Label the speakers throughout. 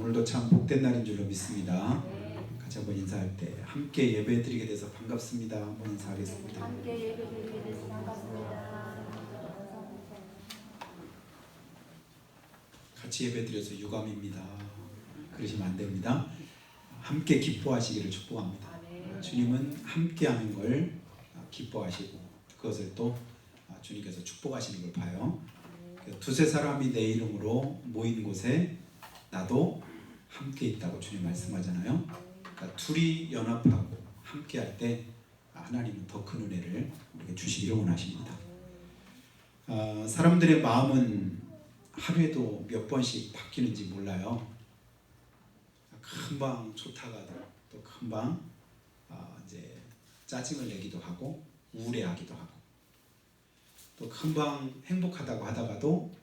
Speaker 1: 오늘도 참 복된 날인 줄로 믿습니다. 같이 한번 인사할 때 함께 예배드리게 돼서 반갑습니다. 한번 인사하겠습니다.
Speaker 2: 함께 예배드리게 돼서 반갑습니다.
Speaker 1: 같이 예배드려서 유감입니다. 그러시면 안 됩니다. 함께 기뻐하시기를 축복합니다. 주님은 함께하는 걸 기뻐하시고 그것을 또 주님께서 축복하시는 걸 봐요. 두세 사람이 내 이름으로 모인 곳에 나도 함께 있다고 주님 말씀하잖아요. 그러니까 둘이 연합하고 함께할 때 하나님은 더 큰 은혜를 우리에게 주시기를 원하십니다. 사람들의 마음은 하루에도 몇 번씩 바뀌는지 몰라요. 금방 좋다가 또 금방 이제 짜증을 내기도 하고 우울해하기도 하고 또 금방 행복하다고 하다가도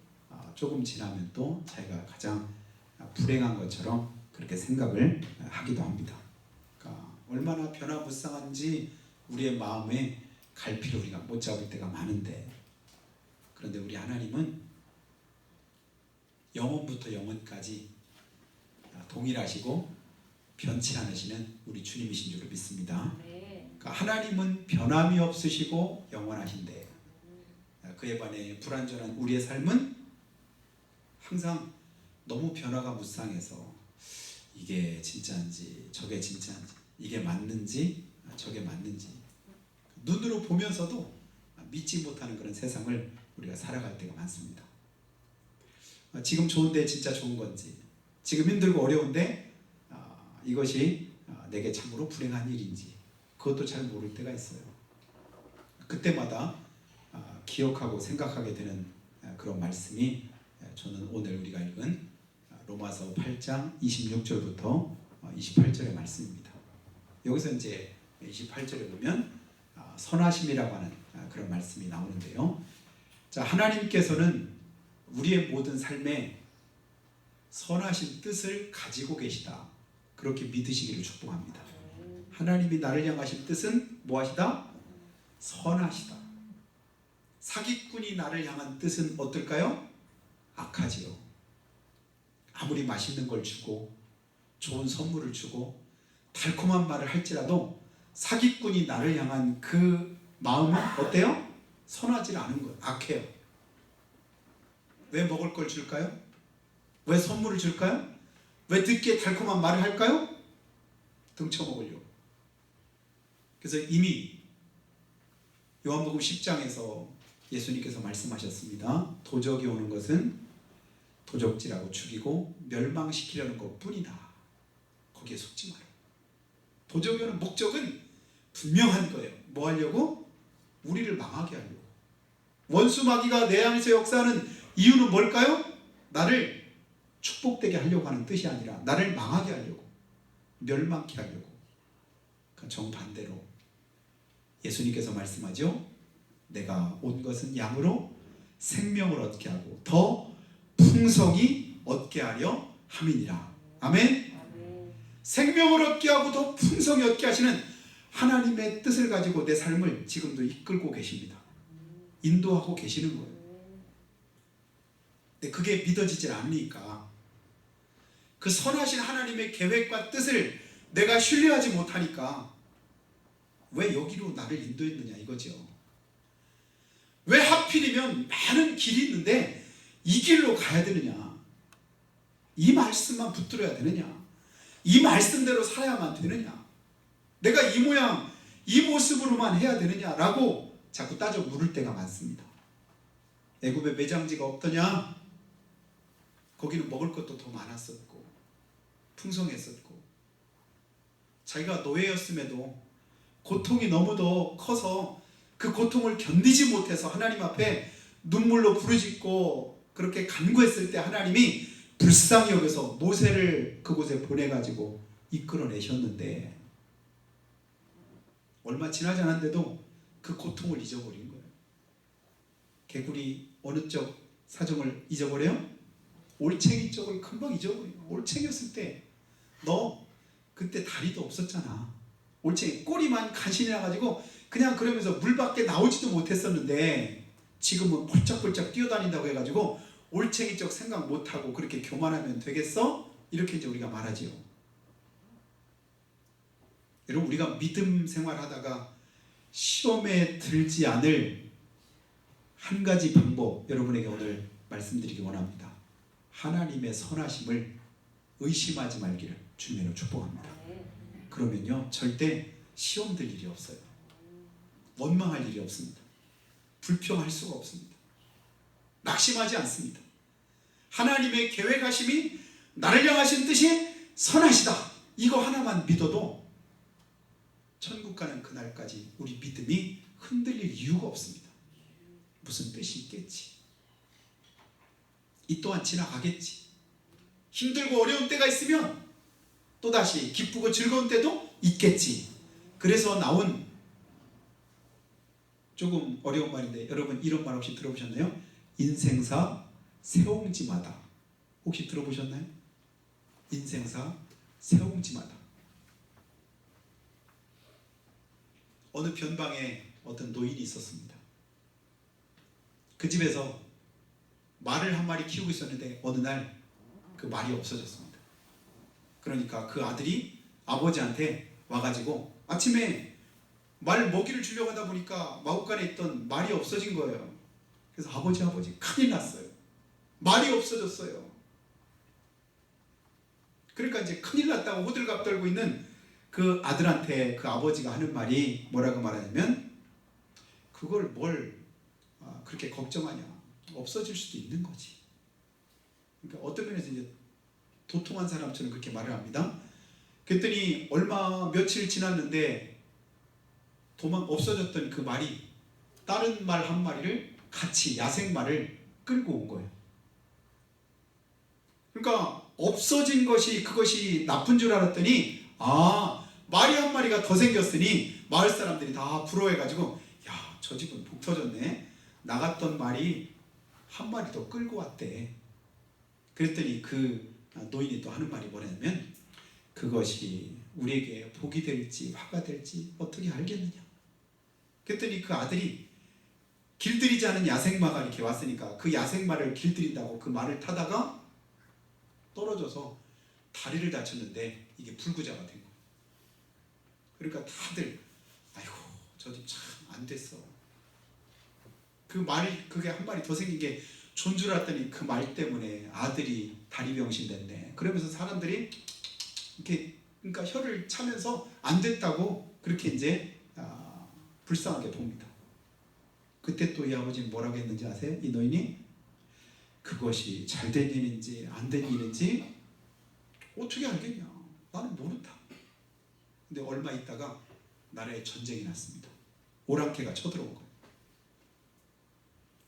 Speaker 1: 조금 지나면 또 자기가 가장 불행한 것처럼 그렇게 생각을 하기도 합니다. 그러니까 얼마나 변화무쌍한지 우리의 마음에 갈피를 우리가 못 잡을 때가 많은데, 그런데 우리 하나님은 영원부터 영원까지 동일하시고 변치 않으시는 우리 주님이신 줄로 믿습니다. 그러니까 하나님은 변함이 없으시고 영원하신데 그에 반해 불완전한 우리의 삶은 항상 너무 변화가 무쌍해서 이게 진짜인지 저게 진짜인지, 이게 맞는지 저게 맞는지 눈으로 보면서도 믿지 못하는 그런 세상을 우리가 살아갈 때가 많습니다. 지금 좋은데 진짜 좋은 건지, 지금 힘들고 어려운데 이것이 내게 참으로 불행한 일인지 그것도 잘 모를 때가 있어요. 그때마다 기억하고 생각하게 되는 그런 말씀이 저는 오늘 우리가 읽은 로마서 8장 26절부터 28절의 말씀입니다. 여기서 이제 28절에 보면 선하심이라고 하는 그런 말씀이 나오는데요. 자, 하나님께서는 우리의 모든 삶에 선하신 뜻을 가지고 계시다, 그렇게 믿으시기를 축복합니다. 하나님이 나를 향하신 뜻은 무엇이다? 선하시다. 사기꾼이 나를 향한 뜻은 어떨까요? 악하지요. 아무리 맛있는 걸 주고 좋은 선물을 주고 달콤한 말을 할지라도 사기꾼이 나를 향한 그 마음은 어때요? 선하지 않은 거예요. 악해요. 왜 먹을 걸 줄까요? 왜 선물을 줄까요? 왜 듣기에 달콤한 말을 할까요? 등쳐먹으려고. 그래서 이미 요한복음 10장에서 예수님께서 말씀하셨습니다. 도적이 오는 것은 도적질하고 죽이고 멸망시키려는 것뿐이다. 거기에 속지 마라. 도적이 오는 목적은 분명한 거예요. 뭐 하려고? 우리를 망하게 하려고. 원수 마귀가 내 안에서 역사하는 이유는 뭘까요? 나를 축복되게 하려고 하는 뜻이 아니라 나를 망하게 하려고, 멸망케 하려고. 그러니까 정반대로 예수님께서 말씀하죠. 내가 온 것은 양으로 생명을 얻게 하고 더 풍성히 얻게 하려 함이니라. 아멘. 생명을 얻게 하고 더 풍성히 얻게 하시는 하나님의 뜻을 가지고 내 삶을 지금도 이끌고 계십니다. 인도하고 계시는 거예요. 근데 그게 믿어지질 않으니까 그 선하신 하나님의 계획과 뜻을 내가 신뢰하지 못하니까 왜 여기로 나를 인도했느냐 이거죠. 왜 하필이면 많은 길이 있는데 이 길로 가야 되느냐, 이 말씀만 붙들어야 되느냐, 이 말씀대로 살아야만 되느냐, 내가 이 모양 이 모습으로만 해야 되느냐라고 자꾸 따져 물을 때가 많습니다. 애굽에 매장지가 없더냐? 거기는 먹을 것도 더 많았었고 풍성했었고 자기가 노예였음에도 고통이 너무도 커서 그 고통을 견디지 못해서 하나님 앞에 눈물로 부르짖고 그렇게 간구했을 때 하나님이 불쌍히 여겨서 모세를 그곳에 보내가지고 이끌어내셨는데 얼마 지나지 않았는데도 그 고통을 잊어버린 거예요. 개구리 어느 쪽 사정을 잊어버려요? 올챙이 쪽을 금방 잊어버려요. 올챙이였을 때 너 그때 다리도 없었잖아. 올챙이 꼬리만 간신히 나가지고 그냥 그러면서 물 밖에 나오지도 못했었는데 지금은 폴짝폴짝 뛰어다닌다고 해가지고 올챙이 쪽 생각 못하고 그렇게 교만하면 되겠어? 이렇게 이제 우리가 말하지요. 여러분, 우리가 믿음 생활하다가 시험에 들지 않을 한 가지 방법 여러분에게 오늘 말씀드리기 원합니다. 하나님의 선하심을 의심하지 말기를 주님으로 축복합니다. 그러면요 절대 시험 들 일이 없어요. 원망할 일이 없습니다. 불평할 수가 없습니다. 낙심하지 않습니다. 하나님의 계획하심이 나를 향하신 뜻이 선하시다. 이거 하나만 믿어도 천국 가는 그날까지 우리 믿음이 흔들릴 이유가 없습니다. 무슨 뜻이 있겠지. 이 또한 지나가겠지. 힘들고 어려운 때가 있으면 또다시 기쁘고 즐거운 때도 있겠지. 그래서 나온 조금 어려운 말인데 여러분 이런 말 혹시 들어보셨나요? 인생사 세옹지마다. 혹시 들어보셨나요? 인생사 세옹지마다. 어느 변방에 어떤 노인이 있었습니다. 그 집에서 말을 한 마리 키우고 있었는데 어느 날 그 말이 없어졌습니다. 그러니까 그 아들이 아버지한테 와가지고 아침에 말 먹이를 주려고 하다 보니까 마구간에 있던 말이 없어진 거예요. 그래서 아버지 큰일 났어요. 말이 없어졌어요. 그러니까 이제 큰일 났다고 호들갑 떨고 있는 그 아들한테 그 아버지가 하는 말이 뭐라고 말하냐면 그걸 뭘 그렇게 걱정하냐. 없어질 수도 있는 거지. 그러니까 어떤 면에서 이제 도통한 사람처럼 그렇게 말을 합니다. 그랬더니 얼마 며칠 지났는데 없어졌던 그 말이 다른 말 한 마리를 같이 야생말을 끌고 온 거예요. 그러니까 없어진 것이 그것이 나쁜 줄 알았더니 말이 한 마리가 더 생겼으니 마을 사람들이 다 부러워해가지고 야, 저 집은 복 터졌네. 나갔던 말이 한 마리 더 끌고 왔대. 그랬더니 그 노인이 또 하는 말이 뭐냐면 그것이 우리에게 복이 될지 화가 될지 어떻게 알겠느냐. 그랬더니 그 아들이 길들이지 않은 야생마가 이렇게 왔으니까 그 야생마를 길들인다고 그 말을 타다가 떨어져서 다리를 다쳤는데 이게 불구자가 된 거예요. 그러니까 다들 아이고 저 집 참 안 됐어. 그 말이 그게 한 마리 더 생긴 게 존 줄 알았더니 그 말 때문에 아들이 다리 병신 됐네. 그러면서 사람들이 이렇게 그러니까 혀를 차면서 안 됐다고 그렇게 이제 불쌍하게 봅니다. 그때 또 이 아버지는 뭐라고 했는지 아세요? 이 노인이 그것이 잘된 일인지 안 된 일인지 어떻게 알겠냐. 나는 모른다. 근데 얼마 있다가 나라에 전쟁이 났습니다. 오랑캐가 쳐들어온 거예요.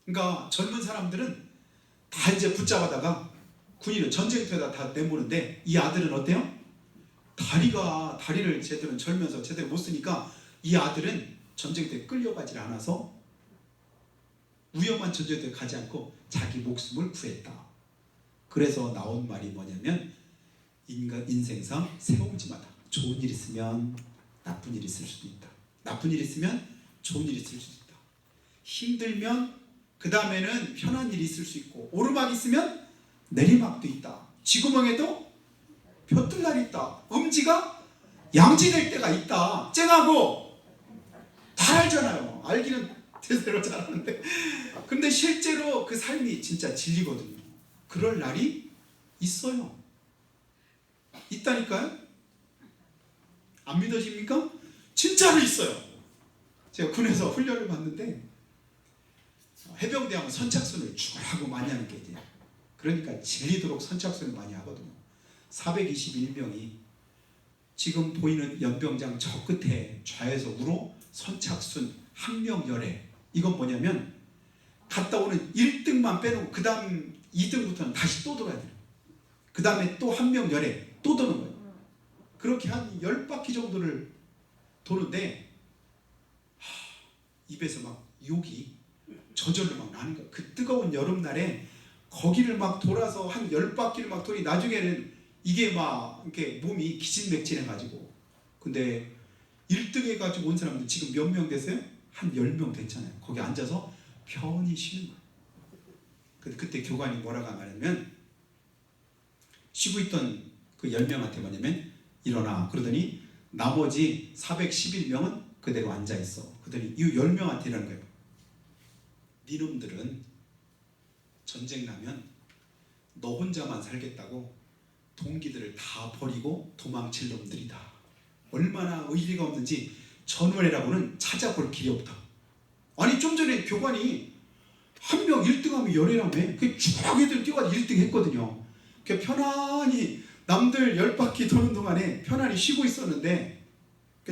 Speaker 1: 그러니까 젊은 사람들은 다 이제 붙잡아다가 군인을 전쟁터에다 다 내모는데 이 아들은 어때요? 다리를 제대로 절면서 제대로 못 쓰니까 이 아들은 전쟁터에 끌려가지 않아서 위험한 전쟁터에 가지 않고 자기 목숨을 구했다. 그래서 나온 말이 뭐냐면 인생상 세옹지마다. 좋은 일 있으면 나쁜 일 있을 수도 있다. 나쁜 일 있으면 좋은 일 있을 수도 있다. 힘들면 그 다음에는 편한 일이 있을 수 있고 오르막 있으면 내리막도 있다. 쥐구멍에도 벼뜰 날이 있다. 음지가 양지될 때가 있다. 쨍하고 다 알잖아요. 알기는 제대로 잘하는데 근데 실제로 그 삶이 진짜 진리거든요. 그럴 날이 있어요. 있다니까요. 안 믿어집니까? 진짜로 있어요. 제가 군에서 훈련을 받는데 해병대 하면 선착순을 죽으라고 많이 하는 게 이제 그러니까 질리도록 선착순을 많이 하거든요. 421명이 지금 보이는 연병장 저 끝에 좌에서 우로 선착순 항명열애. 이건 뭐냐면 갔다 오는 1등만 빼놓고 그 다음 2등부터는 다시 또 돌아야 돼요. 그 다음에 또 항명열애 또 도는 거예요. 그렇게 한 10바퀴 정도를 도는데 입에서 막 욕이 저절로 막 나는 거야. 그 뜨거운 여름날에 거기를 막 돌아서 한 10바퀴를 막 돌이 나중에는 이게 막 이렇게 몸이 기진맥진해가지고 근데 1등 해가지고 온 사람들 지금 몇 명 됐어요? 한 10명 됐잖아요. 거기 앉아서 편히 쉬는 거예요. 그때 교관이 뭐라고 말하냐면 쉬고 있던 그 10명한테 뭐냐면 일어나 그러더니 나머지 411명은 그대로 앉아있어. 그러더니 이 10명한테 이러는 거예요. 니놈들은 전쟁 나면 너 혼자만 살겠다고 동기들을 다 버리고 도망칠 놈들이다. 얼마나 의리가 없는지 전원이라고는 찾아볼 길이 없다. 아니 좀 전에 교관이 한 명 1등하면 열애라며 쭉 애들 뛰어가서 1등 했거든요. 편안히 남들 10바퀴 도는 동안에 편안히 쉬고 있었는데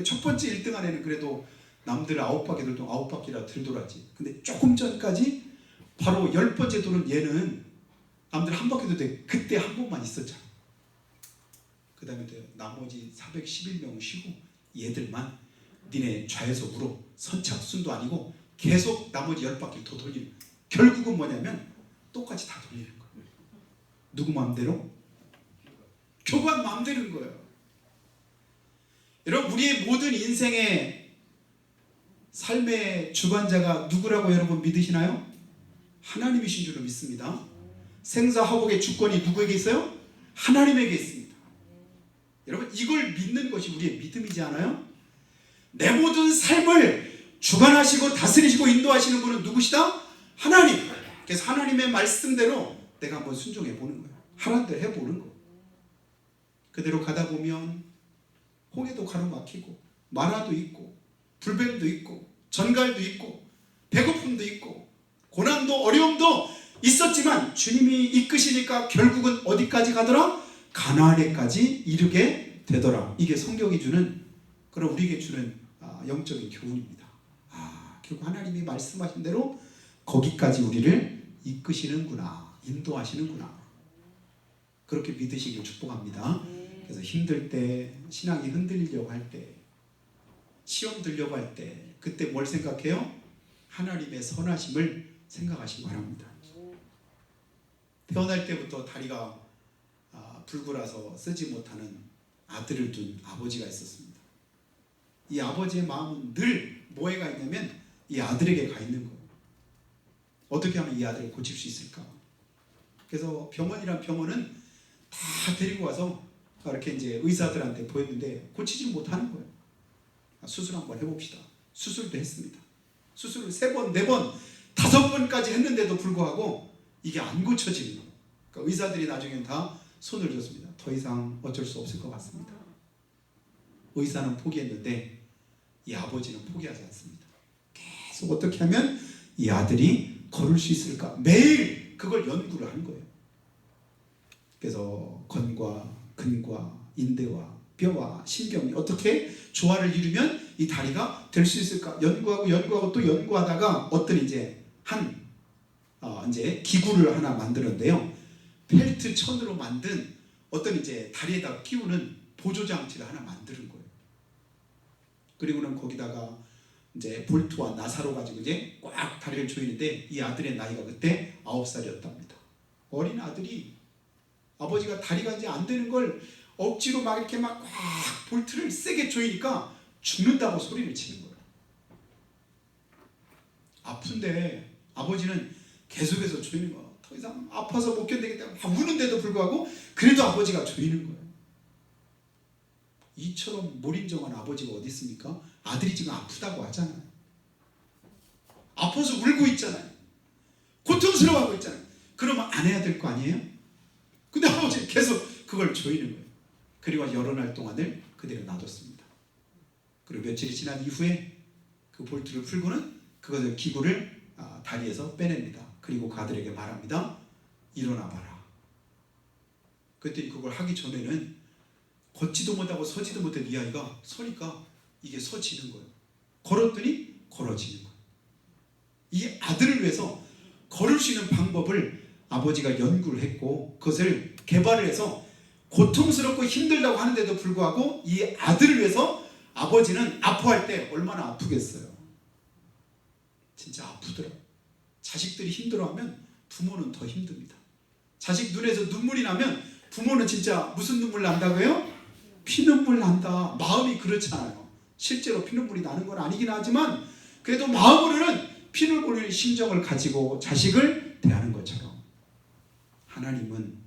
Speaker 1: 첫 번째 1등 안에는 그래도 남들 9바퀴 돌 동안 9바퀴라 들 돌았지. 근데 조금 전까지 바로 10번째 도는 얘는 남들 한 바퀴 돌 때 그때 한 번만 있었잖아. 그 다음에 나머지 411명은 쉬고 얘들만 니네 좌에서우로 선착순도 아니고 계속 나머지 10바퀴를 더 돌리는. 결국은 뭐냐면 똑같이 다 돌리는 거예요. 누구 마음대로? 교관 마음대로인 거예요. 여러분 우리의 모든 인생의 삶의 주관자가 누구라고 여러분 믿으시나요? 하나님이신 줄로 믿습니다. 생사화복의 주권이 누구에게 있어요? 하나님에게 있습니다. 여러분 이걸 믿는 것이 우리의 믿음이지 않아요? 내 모든 삶을 주관하시고 다스리시고 인도하시는 분은 누구시다? 하나님. 그래서 하나님의 말씀대로 내가 한번 순종해 보는 거예요. 하라는 대로 해보는 거. 그대로 가다 보면 홍해도 가로막히고 만화도 있고 불뱀도 있고 전갈도 있고 배고픔도 있고 고난도 어려움도 있었지만 주님이 이끄시니까 결국은 어디까지 가더라? 가나안에까지 이르게 되더라. 이게 성경이 주는 그런 우리에게 주는 영적인 교훈입니다. 결국 하나님이 말씀하신 대로 거기까지 우리를 이끄시는구나, 인도하시는구나. 그렇게 믿으시길 축복합니다. 그래서 힘들 때, 신앙이 흔들리려고 할 때, 시험 들려고 할 때, 그때 뭘 생각해요? 하나님의 선하심을 생각하시기 바랍니다. 태어날 때부터 다리가 불구라서 쓰지 못하는 아들을 둔 아버지가 있었습니다. 이 아버지의 마음은 늘 뭐에가 있냐면 이 아들에게 가 있는 거예요. 어떻게 하면 이 아들을 고칠 수 있을까? 그래서 병원이란 병원은 다 데리고 와서 이렇게 이제 의사들한테 보였는데 고치지 못하는 거예요. 수술 한번 해봅시다. 수술도 했습니다. 수술을 3번, 4번, 5번까지 했는데도 불구하고 이게 안 고쳐지는 거예요. 그러니까 의사들이 나중엔 다 손을 줬습니다. 더 이상 어쩔 수 없을 것 같습니다. 의사는 포기했는데 이 아버지는 포기하지 않습니다. 계속 어떻게 하면 이 아들이 걸을 수 있을까? 매일 그걸 연구를 한 거예요. 그래서 건과 근과 인대와 뼈와 신경이 어떻게 조화를 이루면 이 다리가 될 수 있을까? 연구하고 또 연구하다가 어떤 이제 이제 기구를 하나 만들었는데요. 펠트 천으로 만든 어떤 이제 다리에다 끼우는 보조 장치를 하나 만드는 거예요. 그리고는 거기다가 이제 볼트와 나사로 가지고 이제 꽉 다리를 조이는데 이 아들의 나이가 그때 9살이었답니다. 어린 아들이 아버지가 다리가 이제 안 되는 걸 억지로 막 이렇게 막 꽉 볼트를 세게 조이니까 죽는다고 소리를 치는 거예요. 아픈데 아버지는 계속해서 조이는 거예요. 더 이상 아파서 못 견디겠다 막 우는데도 불구하고 그래도 아버지가 조이는 거예요. 이처럼 몰인정한 아버지가 어디 있습니까? 아들이 지금 아프다고 하잖아요. 아파서 울고 있잖아요. 고통스러워하고 있잖아요. 그러면 안 해야 될 거 아니에요? 근데 아버지는 계속 그걸 조이는 거예요. 그리고 여러 날 동안을 그대로 놔뒀습니다. 그리고 며칠이 지난 이후에 그 볼트를 풀고는 그것을 기구를 다리에서 빼냅니다. 그리고 그 아들에게 말합니다. 일어나 봐라. 그랬더니 그걸 하기 전에는 걷지도 못하고 서지도 못한 이 아이가 서니까 이게 서지는 거예요. 걸었더니 걸어지는 거예요. 이 아들을 위해서 걸을 수 있는 방법을 아버지가 연구를 했고 그것을 개발을 해서 고통스럽고 힘들다고 하는데도 불구하고 이 아들을 위해서 아버지는 아파할 때 얼마나 아프겠어요. 진짜 아프더라. 자식들이 힘들어하면 부모는 더 힘듭니다. 자식 눈에서 눈물이 나면 부모는 진짜 무슨 눈물 난다고요? 피눈물 난다. 마음이 그렇잖아요. 실제로 피눈물이 나는 건 아니긴 하지만 그래도 마음으로는 피눈물 흘릴 심정을 가지고 자식을 대하는 것처럼 하나님은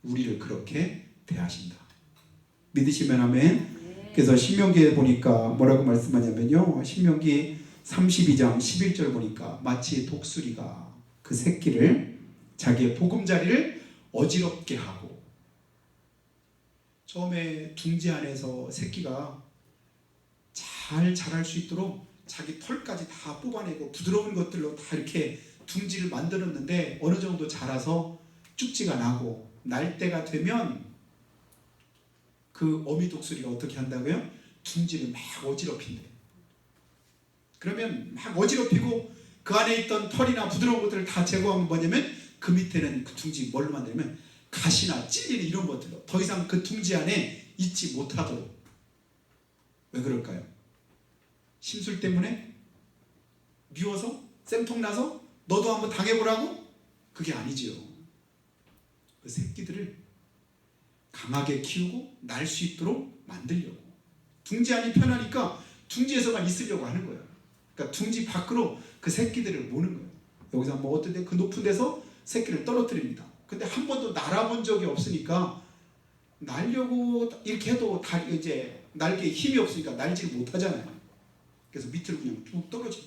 Speaker 1: 우리를 그렇게 대하신다. 믿으시면 아멘. 그래서 신명기에 보니까 뭐라고 말씀하냐면요, 신명기 32장 11절 보니까 마치 독수리가 그 새끼를 자기의 보금자리를 어지럽게 하고, 처음에 둥지 안에서 새끼가 잘 자랄 수 있도록 자기 털까지 다 뽑아내고 부드러운 것들로 다 이렇게 둥지를 만들었는데, 어느 정도 자라서 쭉지가 나고 날 때가 되면 그 어미 독수리가 어떻게 한다고요? 둥지를 막 어지럽힌대. 그러면 막 어지럽히고 그 안에 있던 털이나 부드러운 것들을 다 제거하면 뭐냐면 그 밑에는 그 둥지 뭘로 만들면 가시나 찔리는 이런 것들로 더 이상 그 둥지 안에 있지 못하도록. 왜 그럴까요? 심술 때문에? 미워서? 쌤통나서? 너도 한번 당해보라고? 그게 아니지요. 그 새끼들을 강하게 키우고 날 수 있도록 만들려고. 둥지 안이 편하니까 둥지에서만 있으려고 하는 거예요. 그러니까 둥지 밖으로 그 새끼들을 모는 거예요. 여기서 뭐 어떤 데 그 높은 데서 새끼를 떨어뜨립니다. 근데 한 번도 날아본 적이 없으니까 날려고 이렇게 해도 이제 날개에 힘이 없으니까 날지를 못하잖아요. 그래서 밑으로 그냥 쭉 떨어져요.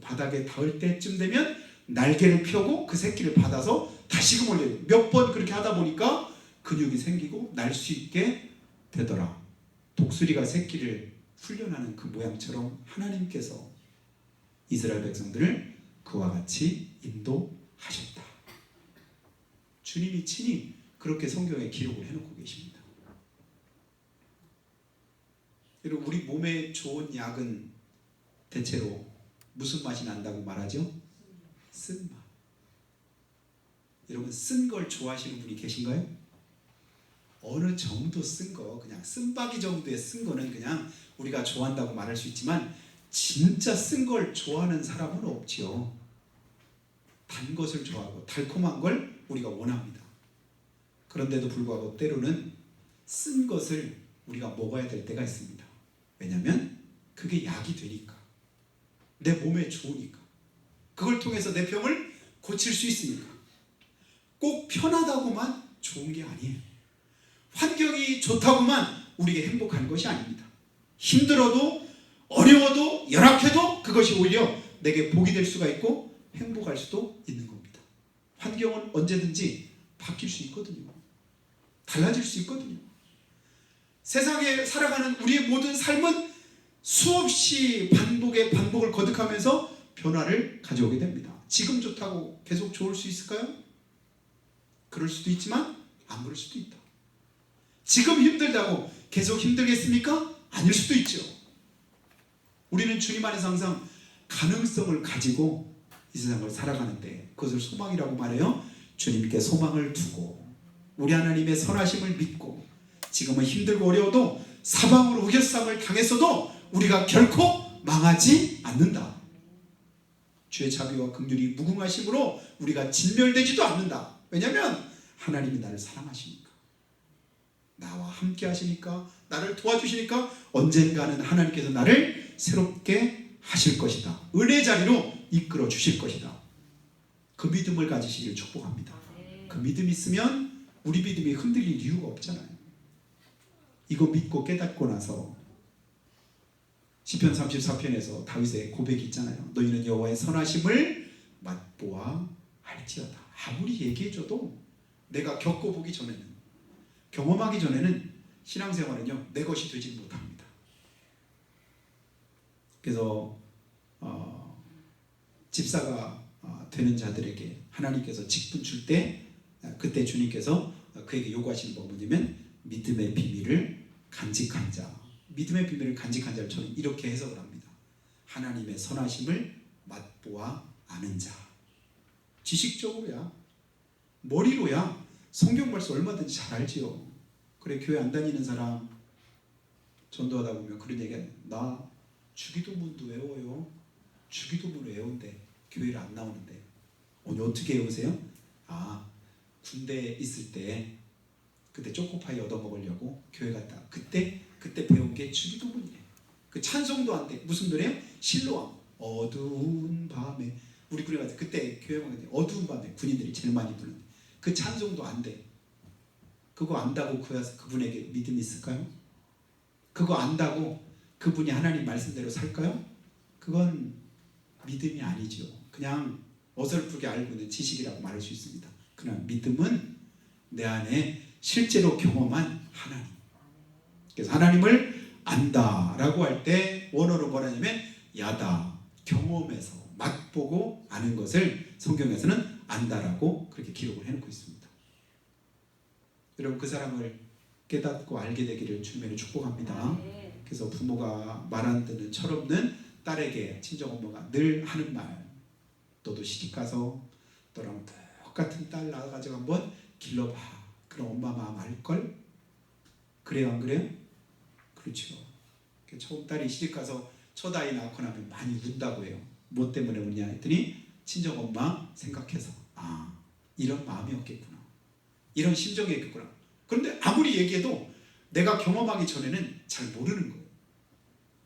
Speaker 1: 바닥에 닿을 때쯤 되면 날개를 펴고 그 새끼를 받아서 다시금 올려요. 몇 번 그렇게 하다 보니까 근육이 생기고 날 수 있게 되더라. 독수리가 새끼를 훈련하는 그 모양처럼 하나님께서 이스라엘 백성들을 그와 같이 인도하셨다. 주님이 친히 그렇게 성경에 기록을 해놓고 계십니다. 여러분, 우리 몸에 좋은 약은 대체로 무슨 맛이 난다고 말하죠? 쓴맛. 여러분, 쓴 걸 좋아하시는 분이 계신가요? 어느 정도 쓴 거, 그냥 쓴바기 정도의 쓴 거는 그냥 우리가 좋아한다고 말할 수 있지만 진짜 쓴 걸 좋아하는 사람은 없지요. 단 것을 좋아하고 달콤한 걸 우리가 원합니다. 그런데도 불구하고 때로는 쓴 것을 우리가 먹어야 될 때가 있습니다. 왜냐하면 그게 약이 되니까, 내 몸에 좋으니까, 그걸 통해서 내 병을 고칠 수 있으니까. 꼭 편하다고만 좋은 게 아니에요. 환경이 좋다고만 우리에게 행복한 것이 아닙니다. 힘들어도 어려워도 열악해도 그것이 오히려 내게 복이 될 수가 있고 행복할 수도 있는 겁니다. 환경은 언제든지 바뀔 수 있거든요. 달라질 수 있거든요. 세상에 살아가는 우리의 모든 삶은 수없이 반복을 거듭하면서 변화를 가져오게 됩니다. 지금 좋다고 계속 좋을 수 있을까요? 그럴 수도 있지만 안 그럴 수도 있다. 지금 힘들다고 계속 힘들겠습니까? 아닐 수도 있죠. 우리는 주님 안에서 항상 가능성을 가지고 이 세상을 살아가는데 그것을 소망이라고 말해요. 주님께 소망을 두고 우리 하나님의 선하심을 믿고 지금은 힘들고 어려워도 사방으로 우겨쌈을 당했어도 우리가 결코 망하지 않는다. 주의 자비와 긍휼이 무궁하심으로 우리가 진멸되지도 않는다. 왜냐하면 하나님이 나를 사랑하시니까, 나와 함께 하시니까, 나를 도와주시니까 언젠가는 하나님께서 나를 새롭게 하실 것이다. 은혜 자리로 이끌어 주실 것이다. 그 믿음을 가지시길 축복합니다. 그 믿음이 있으면 우리 믿음이 흔들릴 이유가 없잖아요. 이거 믿고 깨닫고 나서 시편 34편에서 다윗의 고백이 있잖아요. 너희는 여호와의 선하심을 맛보아 알지어다. 아무리 얘기해줘도 내가 겪어보기 전에는, 경험하기 전에는 신앙생활은요 내 것이 되지 못합니다. 그래서 집사가 되는 자들에게 하나님께서 직분 줄 때 그때 주님께서 그에게 요구하시는 건 뭐냐면 믿음의 비밀을 간직한 자. 믿음의 비밀을 간직한 자를 저는 이렇게 해석을 합니다. 하나님의 선하심을 맛보아 아는 자. 지식적으로야, 머리로야 성경 말씀 얼마든지 잘 알지요. 그래, 교회 안 다니는 사람 전도하다 보면 그런 얘기해요. 나 주기도문도 외워요. 주기도문 외운데 교회를 안 나오는데. 오늘 어떻게 외우세요? 군대에 있을 때 그때 초코파이 얻어먹으려고 교회 갔다. 그때 배운 게 주기도문이에요. 그 찬송도 안 돼. 무슨 노래요? 실로암. 어두운 밤에. 우리 군에 갔을 때 그때 교회 가는데 어두운 밤에 군인들이 제일 많이 부르는 그 찬송도 안 돼. 그거 안다고 그분에게 믿음이 있을까요? 그거 안다고 그분이 하나님 말씀대로 살까요? 그건 믿음이 아니죠. 그냥 어설프게 알고 있는 지식이라고 말할 수 있습니다. 그러나 믿음은 내 안에 실제로 경험한 하나님. 그래서 하나님을 안다라고 할 때 원어로 뭐라냐면 야다, 경험해서 맛보고 아는 것을 성경에서는 안다라고 그렇게 기록을 해놓고 있습니다. 여러분 그 사람을 깨닫고 알게 되기를 주님으로 축복합니다. 그래서 부모가 말 안 듣는 철없는 딸에게 친정엄마가 늘 하는 말, 너도 시집가서 너랑 똑같은 딸 낳아가지고 한번 길러봐. 그럼 엄마 마음 알걸? 그래요 안 그래요? 그렇죠. 처음 딸이 시집가서 첫 아이 낳고 나면 많이 운다고 해요. 뭐 때문에 우냐 했더니 친정엄마 생각해서 이런 마음이었겠구나, 이런 심정이었겠구나. 그런데 아무리 얘기해도 내가 경험하기 전에는 잘 모르는 거예요.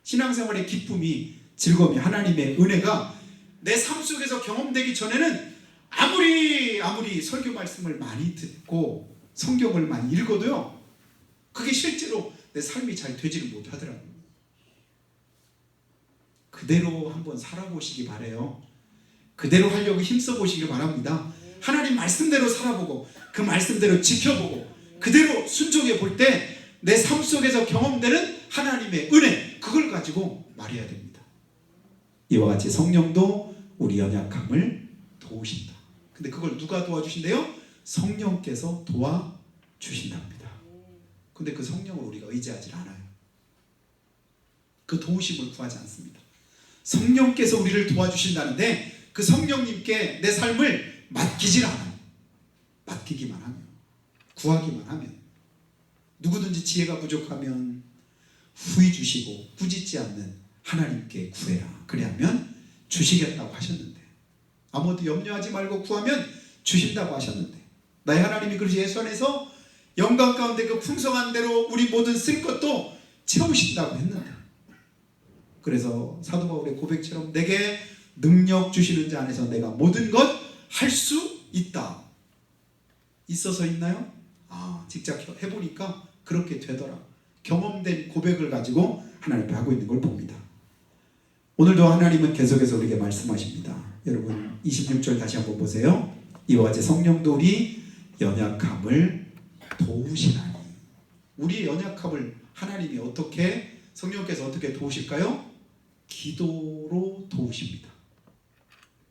Speaker 1: 신앙생활의 기쁨이, 즐거움이, 하나님의 은혜가 내 삶 속에서 경험되기 전에는 아무리 설교 말씀을 많이 듣고 성경을 많이 읽어도요, 그게 실제로 내 삶이 잘 되지를 못하더라고요. 그대로 한번 살아보시기 바래요. 그대로 하려고 힘써보시길 바랍니다. 하나님 말씀대로 살아보고 그 말씀대로 지켜보고 그대로 순종해 볼 때 내 삶 속에서 경험되는 하나님의 은혜, 그걸 가지고 말해야 됩니다. 이와 같이 성령도 우리 연약함을 도우신다. 근데 그걸 누가 도와주신대요? 성령께서 도와주신답니다. 근데 그 성령을 우리가 의지하지 않아요. 그 도우심을 구하지 않습니다. 성령께서 우리를 도와주신다는데 그 성령님께 내 삶을 맡기질 않아요. 맡기기만 하면, 구하기만 하면. 누구든지 지혜가 부족하면 후히 주시고 꾸짖지 않는 하나님께 구해라. 그래야면 주시겠다고 하셨는데, 아무것도 염려하지 말고 구하면 주신다고 하셨는데, 나의 하나님이 그러지 예수 안에서 영광 가운데 그 풍성한 대로 우리 모든 쓸 것도 채우신다고 했는데, 그래서 사도 바울의 고백처럼 내게 능력 주시는 자 안에서 내가 모든 것 할 수 있다. 있어서 있나요? 직접 해보니까 그렇게 되더라. 경험된 고백을 가지고 하나님 앞에 하고 있는 걸 봅니다. 오늘도 하나님은 계속해서 우리에게 말씀하십니다. 여러분 26절 다시 한번 보세요. 이와 같이 성령도 우리 연약함을 도우시나니. 우리의 연약함을 하나님이 어떻게, 성령께서 어떻게 도우실까요? 기도로 도우십니다.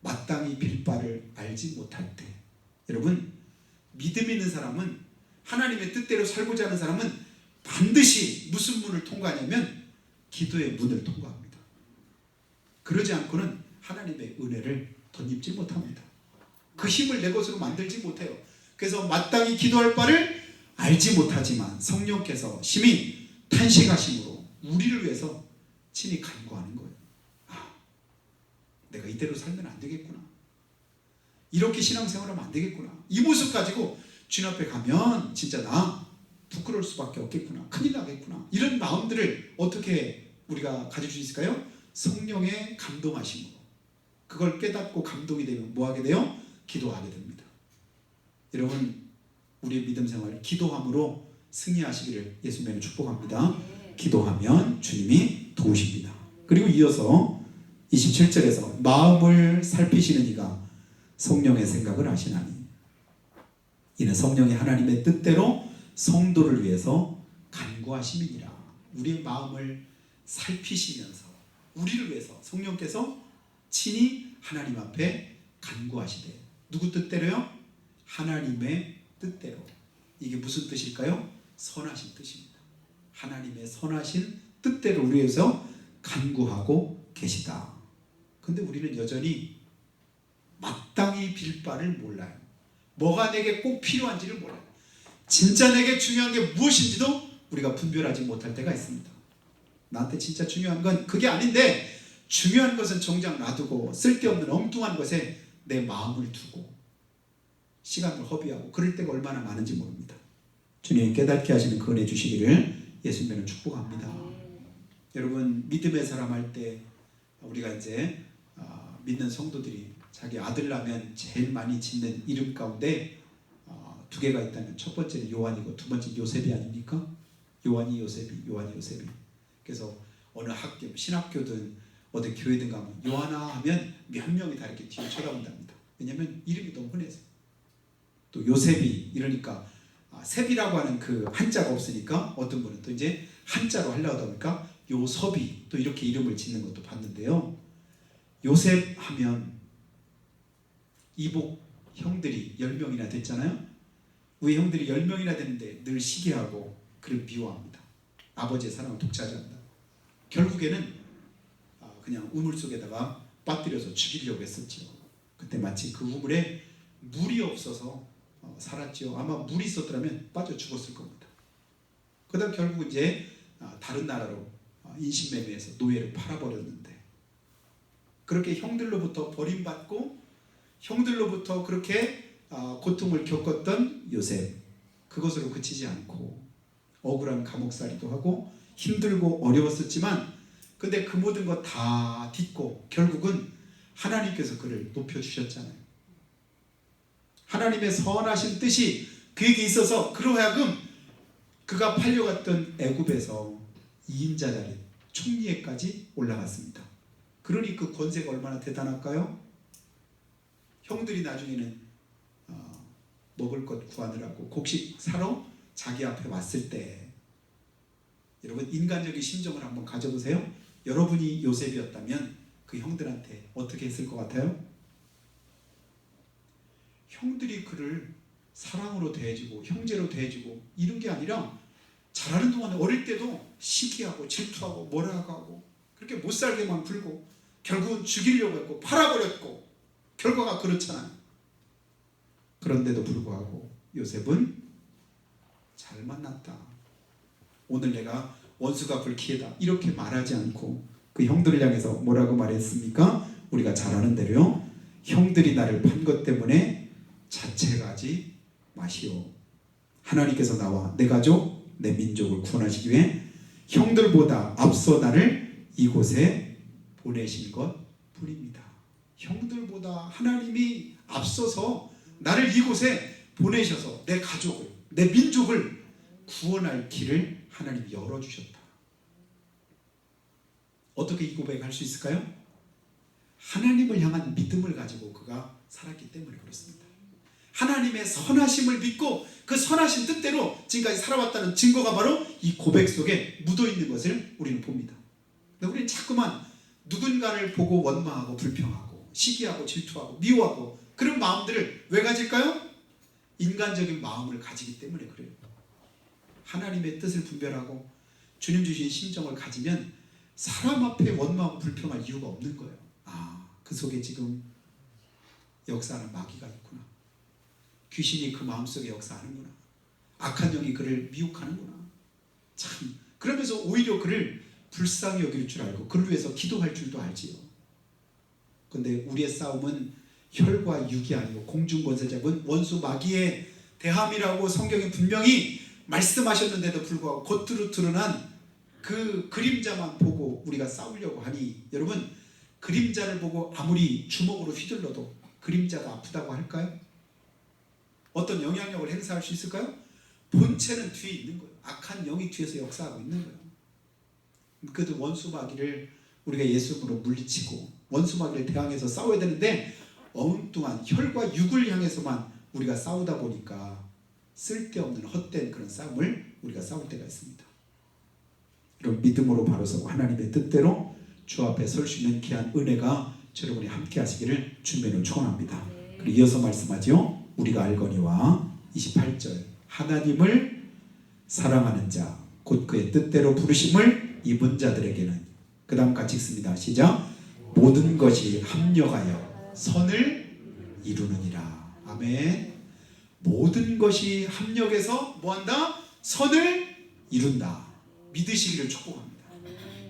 Speaker 1: 마땅히 빌 바를 알지 못할 때. 여러분 믿음 있는 사람은, 하나님의 뜻대로 살고자 하는 사람은 반드시 무슨 문을 통과하냐면 기도의 문을 통과합니다. 그러지 않고는 하나님의 은혜를 덧입지 못합니다. 그 힘을 내 것으로 만들지 못해요. 그래서 마땅히 기도할 바를 알지 못하지만 성령께서 심히 탄식하심으로 우리를 위해서 친히 간구하는 거예요. 내가 이대로 살면 안 되겠구나. 이렇게 신앙생활하면 안 되겠구나. 이 모습 가지고 주님 앞에 가면 진짜 나 부끄러울 수밖에 없겠구나. 큰일 나겠구나. 이런 마음들을 어떻게 우리가 가질 수 있을까요? 성령의 감동하심으로. 그걸 깨닫고 감동이 되면 뭐 하게 돼요? 기도하게 됩니다. 여러분 우리의 믿음 생활 기도함으로 승리하시기를 예수님의 축복합니다. 기도하면 주님이 도우십니다. 그리고 이어서 27절에서 마음을 살피시는 이가 성령의 생각을 아시나니 이는 성령이 하나님의 뜻대로 성도를 위해서 간구하심이니라. 우리의 마음을 살피시면서 우리를 위해서 성령께서 친히 하나님 앞에 간구하시되, 누구 뜻대로요? 하나님의 뜻대로. 이게 무슨 뜻일까요? 선하신 뜻입니다. 하나님의 선하신 뜻대로 우리 위해서 간구하고 계시다. 근데 우리는 여전히 마땅히 빌 바를 몰라요. 뭐가 내게 꼭 필요한지를 몰라요. 진짜 내게 중요한 게 무엇인지도 우리가 분별하지 못할 때가 있습니다. 나한테 진짜 중요한 건 그게 아닌데, 중요한 것은 정작 놔두고 쓸데없는 엉뚱한 것에 내 마음을 두고 시간을 허비하고 그럴 때가 얼마나 많은지 모릅니다. 주님 깨닫게 하시는 그 은혜 주시기를 예수님을 축복합니다. 여러분 믿음의 사람 할 때 우리가 이제 믿는 성도들이 자기 아들 낳으면 제일 많이 짓는 이름 가운데 두 개가 있다면 첫 번째는 요한이고 두 번째는 요셉이 아닙니까? 요한이 요셉이. 그래서 어느 학교, 신학교든 어디 교회든 가면 요하나 하면 몇 명이 다 이렇게 뒤로 쳐다본답니다. 왜냐하면 이름이 너무 흔해서. 또 요셉이 이러니까 셉이라고 하는 그 한자가 없으니까 어떤 분은 또 이제 한자로 하려다 보니까 요섭이 또 이렇게 이름을 짓는 것도 봤는데요. 요셉 하면 이복 형들이 10명이나 됐잖아요. 우리 형들이 10명이나 됐는데 늘 시기하고 그를 미워합니다. 아버지의 사랑을 독차지한다. 결국에는 그냥 우물 속에다가 빠뜨려서 죽이려고 했었죠. 그때 마치 그 우물에 물이 없어서 살았죠. 아마 물이 있었더라면 빠져 죽었을 겁니다. 그다음 결국 이제 다른 나라로 인신매매해서 노예를 팔아버렸는데, 그렇게 형들로부터 버림받고 형들로부터 그렇게 고통을 겪었던 요셉, 그것으로 그치지 않고 억울한 감옥살이도 하고 힘들고 어려웠었지만, 근데 그 모든 것 다 딛고 결국은 하나님께서 그를 높여주셨잖아요. 하나님의 선하신 뜻이 그에게 있어서 그로 하여금 그가 팔려갔던 애굽에서 2인자 자리 총리에까지 올라갔습니다. 그러니 그 권세가 얼마나 대단할까요? 형들이 나중에는 먹을 것 구하느라고 곡식 사러 자기 앞에 왔을 때, 여러분 인간적인 심정을 한번 가져보세요. 여러분이 요셉이었다면 그 형들한테 어떻게 했을 것 같아요? 형들이 그를 사랑으로 대해주고 형제로 대해주고 이런 게 아니라 자라는 동안에 어릴 때도 시기하고 질투하고 뭐라 하고 그렇게 못살게만 굴고 결국은 죽이려고 했고 팔아버렸고 결과가 그렇잖아요. 그런데도 불구하고 요셉은 잘 만났다. 오늘 내가 원수가 불키에다 이렇게 말하지 않고 그 형들을 향해서 뭐라고 말했습니까? 우리가 잘 아는 대로요. 형들이 나를 판 것 때문에 자책하지 마시오. 하나님께서 나와 내 가족, 내 민족을 구원하시기 위해 형들보다 앞서 나를 이곳에 보내신 것 뿐입니다. 형들보다 하나님이 앞서서 나를 이곳에 보내셔서 내 가족을, 내 민족을 구원할 길을 하나님이 열어주셨다. 어떻게 이 고백할 수 있을까요? 하나님을 향한 믿음을 가지고 그가 살았기 때문에 그렇습니다. 하나님의 선하심을 믿고 그 선하신 뜻대로 지금까지 살아왔다는 증거가 바로 이 고백 속에 묻어있는 것을 우리는 봅니다. 근데 우리는 자꾸만 누군가를 보고 원망하고 불평하고 시기하고 질투하고 미워하고 그런 마음들을 왜 가질까요? 인간적인 마음을 가지기 때문에 그래요. 하나님의 뜻을 분별하고 주님 주신 심정을 가지면 사람 앞에 원망하고 불평할 이유가 없는 거예요. 그 속에 지금 역사하는 마귀가 있구나. 귀신이 그 마음속에 역사하는구나. 악한 영이 그를 미혹하는구나. 참, 그러면서 오히려 그를 불쌍히 여길 줄 알고 그를 위해서 기도할 줄도 알지요. 근데 우리의 싸움은 혈과 육이 아니고 공중권세 잡은 원수 마귀의 대함이라고 성경이 분명히 말씀하셨는데도 불구하고 겉으로 드러난 그 그림자만 보고 우리가 싸우려고 하니, 여러분 그림자를 보고 아무리 주먹으로 휘둘러도 그림자가 아프다고 할까요? 어떤 영향력을 행사할 수 있을까요? 본체는 뒤에 있는 거예요. 악한 영이 뒤에서 역사하고 있는 거예요. 그래도 원수 마귀를 우리가 예수님으로 물리치고 원수 마귀를 대항해서 싸워야 되는데 엉뚱한 혈과 육을 향해서만 우리가 싸우다 보니까 쓸데없는 헛된 그런 싸움을 우리가 싸울 때가 있습니다. 이런 믿음으로 바로 서고 하나님의 뜻대로 주 앞에 설 수 있는 귀한 은혜가 여러분이 함께 하시기를 주님으로 축원합니다. 그리고 이어서 말씀하죠. 우리가 알거니와 28절 하나님을 사랑하는 자 곧 그의 뜻대로 부르심을 입은 자들에게는, 그 다음 같이 읽습니다. 시작. 모든 것이 합력하여 선을 이루느니라. 아멘. 모든 것이 합력해서 뭐한다? 선을 이룬다. 믿으시기를 축복합니다.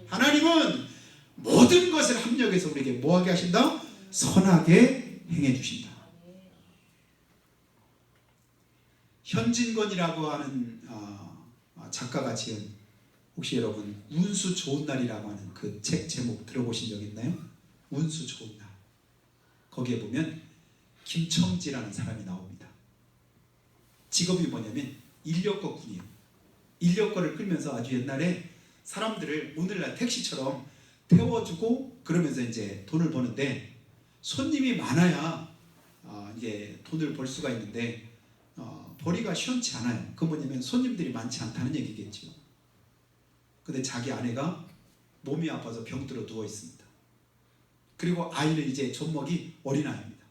Speaker 1: 하나님은 모든 것을 합력해서 우리에게 뭐하게 하신다? 선하게 행해 주신다. 현진건이라고 하는 작가가 지은, 혹시 여러분 운수 좋은 날이라고 하는 그 책 제목 들어보신 적 있나요? 운수 좋은 날. 거기에 보면 김첨지라는 사람이 나옵니다. 직업이 뭐냐면 인력거 군이에요. 인력거를 끌면서 아주 옛날에 사람들을 오늘날 택시처럼 태워주고 그러면서 이제 돈을 버는데 손님이 많아야 이게 돈을 벌 수가 있는데 벌이가 시원치 않아요. 그 뭐냐면 손님들이 많지 않다는 얘기겠죠. 근데 자기 아내가 몸이 아파서 병들어 누워 있습니다. 그리고 아이는 이제 젖먹이 어린아이입니다.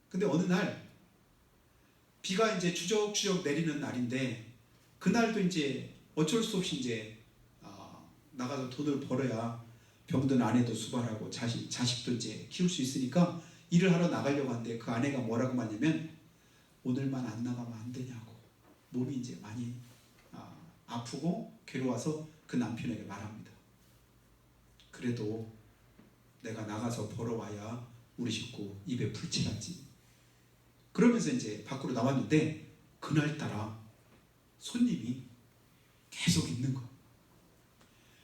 Speaker 1: 근데 어느 날 비가 이제 추적추적 내리는 날인데 그날도 이제 어쩔 수 없이 이제 나가서 돈을 벌어야 병든 아내도 수발하고 자식도 이제 키울 수 있으니까 일을 하러 나가려고 하는데 그 아내가 뭐라고 말하냐면 오늘만 안 나가면 안 되냐고 몸이 이제 많이 아프고 괴로워서 그 남편에게 말합니다. 그래도 내가 나가서 벌어와야 우리 식구 입에 풀칠하지. 그러면서 이제 밖으로 나왔는데 그날따라 손님이 계속 있는 거야.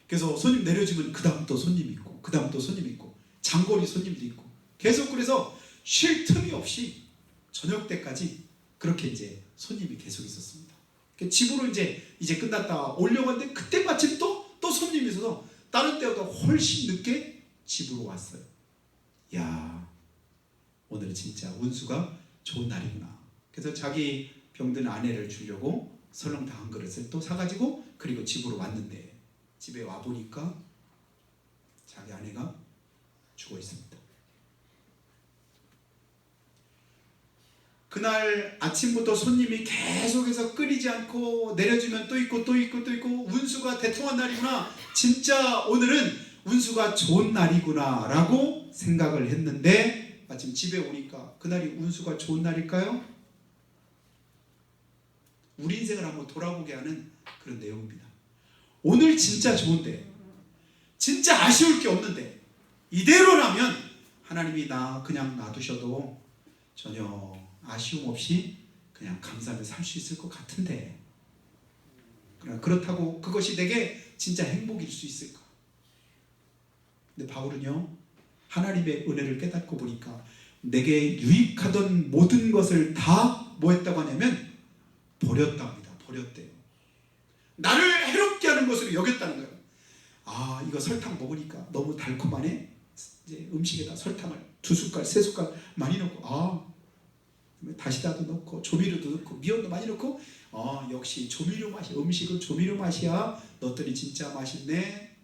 Speaker 1: 그래서 손님 내려주면 그 다음 또 손님 있고 그 다음 또 손님 있고 장거리 손님도 있고 계속 그래서 쉴 틈이 없이 저녁 때까지 그렇게 이제 손님이 계속 있었습니다. 집으로 이제 끝났다 오려고 하는데 그때 마침 또 손님이 있어서 다른 때보다 훨씬 늦게 집으로 왔어요. 야, 오늘 진짜 운수가 좋은 날이구나. 그래서 자기 병든 아내를 주려고 설렁탕 한 그릇을 또 사가지고 그리고 집으로 왔는데 집에 와보니까 자기 아내가 죽어 있습니다. 그날 아침부터 손님이 계속해서 끊이지 않고 내려주면 또 있고 또 있고 또 있고 운수가 대통한 날이구나. 진짜 오늘은 운수가 좋은 날이구나 라고 생각을 했는데 마침 집에 오니까 그날이 운수가 좋은 날일까요? 우리 인생을 한번 돌아보게 하는 그런 내용입니다. 오늘 진짜 좋은데 진짜 아쉬울 게 없는데 이대로라면 하나님이 나 그냥 놔두셔도 전혀 아쉬움 없이 그냥 감사하며 살 수 있을 것 같은데 그러나 그렇다고 그것이 내게 진짜 행복일 수 있을까? 근데 바울은요 하나님의 은혜를 깨닫고 보니까 내게 유익하던 모든 것을 다 뭐 했다고 하냐면 버렸답니다. 버렸대요. 나를 해롭게 하는 것으로 여겼다는 거예요. 아, 이거 설탕 먹으니까 너무 달콤하네. 이제 음식에다 설탕을 2숟갈, 3숟갈 많이 넣고 다시다도 넣고 조미료도 넣고 미원도 많이 넣고 역시 조미료 맛이 음식은 조미료 맛이야. 넣었더니 진짜 맛있네.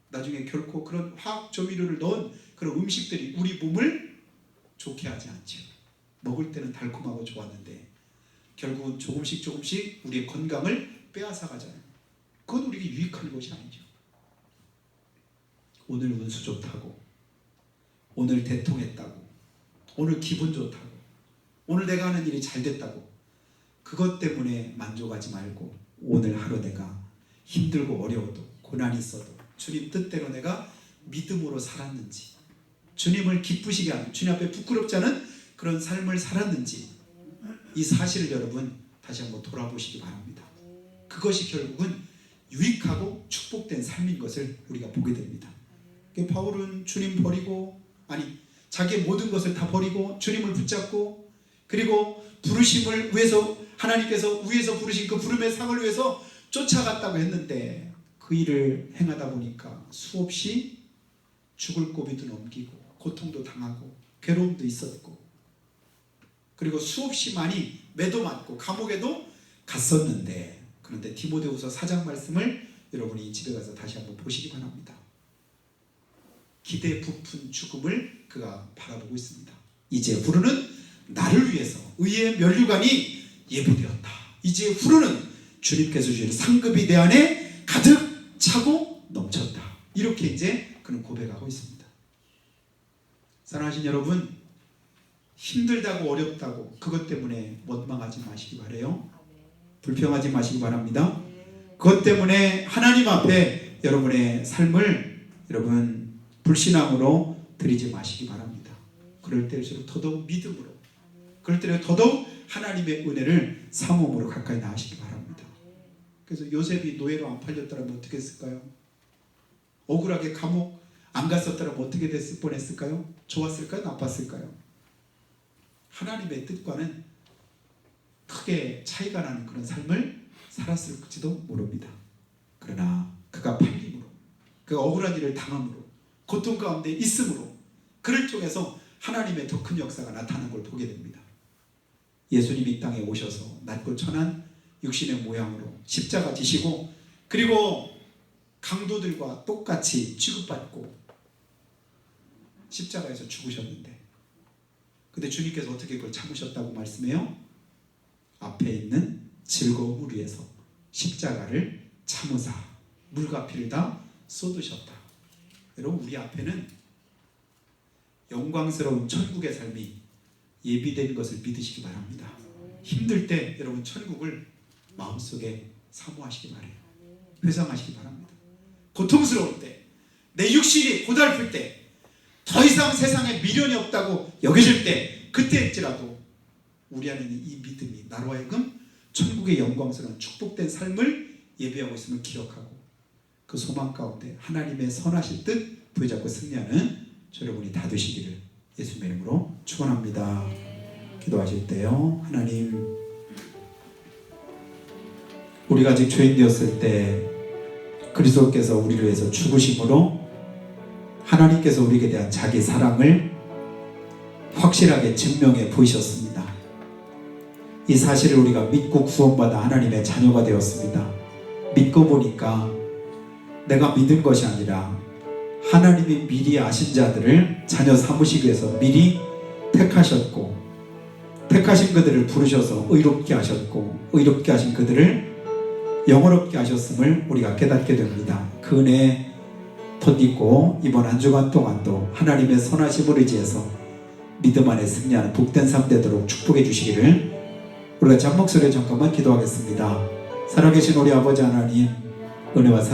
Speaker 1: 나중에 결코 그런 화학 조미료를 넣은 그런 음식들이 우리 몸을 좋게 하지 않죠. 먹을 때는 달콤하고 좋았는데 결국은 조금씩 우리의 건강을 빼앗아 가잖아요. 그건 우리에게 유익한 것이 아니죠. 오늘 운수 좋다고, 오늘 대통했다고, 오늘 기분 좋다고, 오늘 내가 하는 일이 잘 됐다고 그것 때문에 만족하지 말고 오늘 하루 내가 힘들고 어려워도 고난이 있어도 주님 뜻대로 내가 믿음으로 살았는지 주님을 기쁘시게 하는 주님 앞에 부끄럽지 않은 그런 삶을 살았는지 이 사실을 여러분 다시 한번 돌아보시기 바랍니다. 그것이 결국은 유익하고 축복된 삶인 것을 우리가 보게 됩니다. 바울은 주님 버리고 자기의 모든 것을 다 버리고 주님을 붙잡고 그리고 부르심을 위해서 하나님께서 위에서 부르신 그 부름의 상을 위해서 쫓아갔다고 했는데 그 일을 행하다 보니까 수없이 죽을 고비도 넘기고 고통도 당하고 괴로움도 있었고 그리고 수없이 많이 매도 맞고 감옥에도 갔었는데 그런데 디모데후서 4장 말씀을 여러분이 집에 가서 다시 한번 보시기 바랍니다. 기대 부푼 죽음을 그가 바라보고 있습니다. 이제 후로는 나를 위해서 의의 면류관이 예비되었다. 이제 후로는 주님께서 주신 상급이 내 안에 가득 차고 넘쳤다. 이렇게 이제 그는 고백하고 있습니다. 사랑하신 여러분, 힘들다고 어렵다고 그것 때문에 원망하지 마시기 바라요. 불평하지 마시기 바랍니다. 그것 때문에 하나님 앞에 여러분의 삶을 여러분 불신앙으로 드리지 마시기 바랍니다. 그럴 때일수록 더더욱 믿음으로 그럴 때는 더더욱 하나님의 은혜를 사모함으로 가까이 나아가시기 바랍니다. 그래서 요셉이 노예로 안 팔렸더라면 어떻게 했을까요? 억울하게 감옥 안 갔었더라면 어떻게 됐을 뻔했을까요? 좋았을까요? 나빴을까요? 하나님의 뜻과는 크게 차이가 나는 그런 삶을 살았을지도 모릅니다. 그러나 그가 팔림으로, 그 억울한 일을 당함으로, 고통 가운데 있음으로 그를 통해서 하나님의 더 큰 역사가 나타나는 걸 보게 됩니다. 예수님이 이 땅에 오셔서 낮고 천한 육신의 모양으로 십자가 지시고, 그리고 강도들과 똑같이 취급받고 십자가에서 죽으셨는데, 근데 주님께서 어떻게 그걸 참으셨다고 말씀해요? 앞에 있는 즐거움을 위해서 십자가를 참으사 물과 피를 다 쏟으셨다. 여러분, 우리 앞에는 영광스러운 천국의 삶이 예비된 것을 믿으시기 바랍니다. 힘들 때 여러분 천국을 마음속에 사모하시기 바래요. 회상하시기 바랍니다. 고통스러울 때, 내 육신이 고달플 때, 더 이상 세상에 미련이 없다고 여겨질 때, 그때일지라도 우리 안에 있는 이 믿음이 나로 하여금 천국의 영광스러운 축복된 삶을 예비하고 있음을 기억하고, 그 소망 가운데 하나님의 선하실 뜻 부여잡고 승리하는 여러분이 다 되시기를 예수님의 이름으로 축원합니다. 기도하실 때요, 하나님, 우리가 아직 죄인 되었을 때 그리스도께서 우리를 위해서 죽으심으로 하나님께서 우리에게 대한 자기 사랑을 확실하게 증명해 보이셨습니다. 이 사실을 우리가 믿고 구원받아 하나님의 자녀가 되었습니다. 믿고 보니까 내가 믿은 것이 아니라 하나님이 미리 아신 자들을 자녀 삼으시기 위해서 미리 택하셨고, 택하신 그들을 부르셔서 의롭게 하셨고, 의롭게 하신 그들을 영원롭게 하셨음을 우리가 깨닫게 됩니다. 그 은혜에 덧입고 이번 한 주간 동안도 하나님의 선하심을 의지해서 믿음 안에 승리하는 복된 삶 되도록 축복해 주시기를 우리가 장 목소리에 잠깐만 기도하겠습니다. 살아계신 우리 아버지 하나님, 은혜와